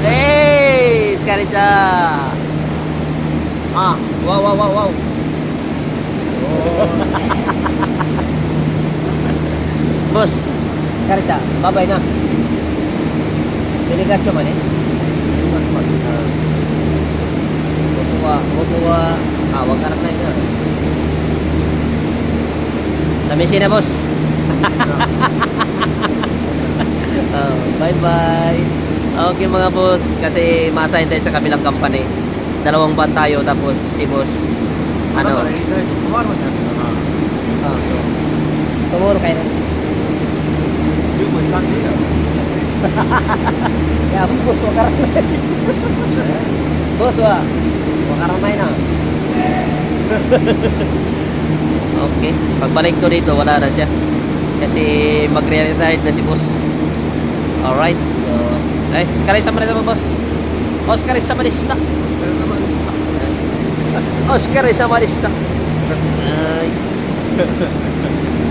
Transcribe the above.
Hey, Skaricha. Ah, wow, wow, wow, wow. Oh. Boss, Skaricha, babay na. Delegasyon man eh. Bubuwa. Ah, wag karap na ina. Sa Messina, boss. Bye-bye. Okay mga boss, kasi ma-assign tayo sa kabilang company. 2 van tayo, tapos si boss ano? Tomorrow kayo na. Ya, boss, wag karap na. Boss, wag karap na. Okay, pagbalik ko dito wala na siya kasi magre-retire na si boss. Alright, so Oscar sa Manila boss. Oscar sa Manila. Oscar sa Manila. Ay.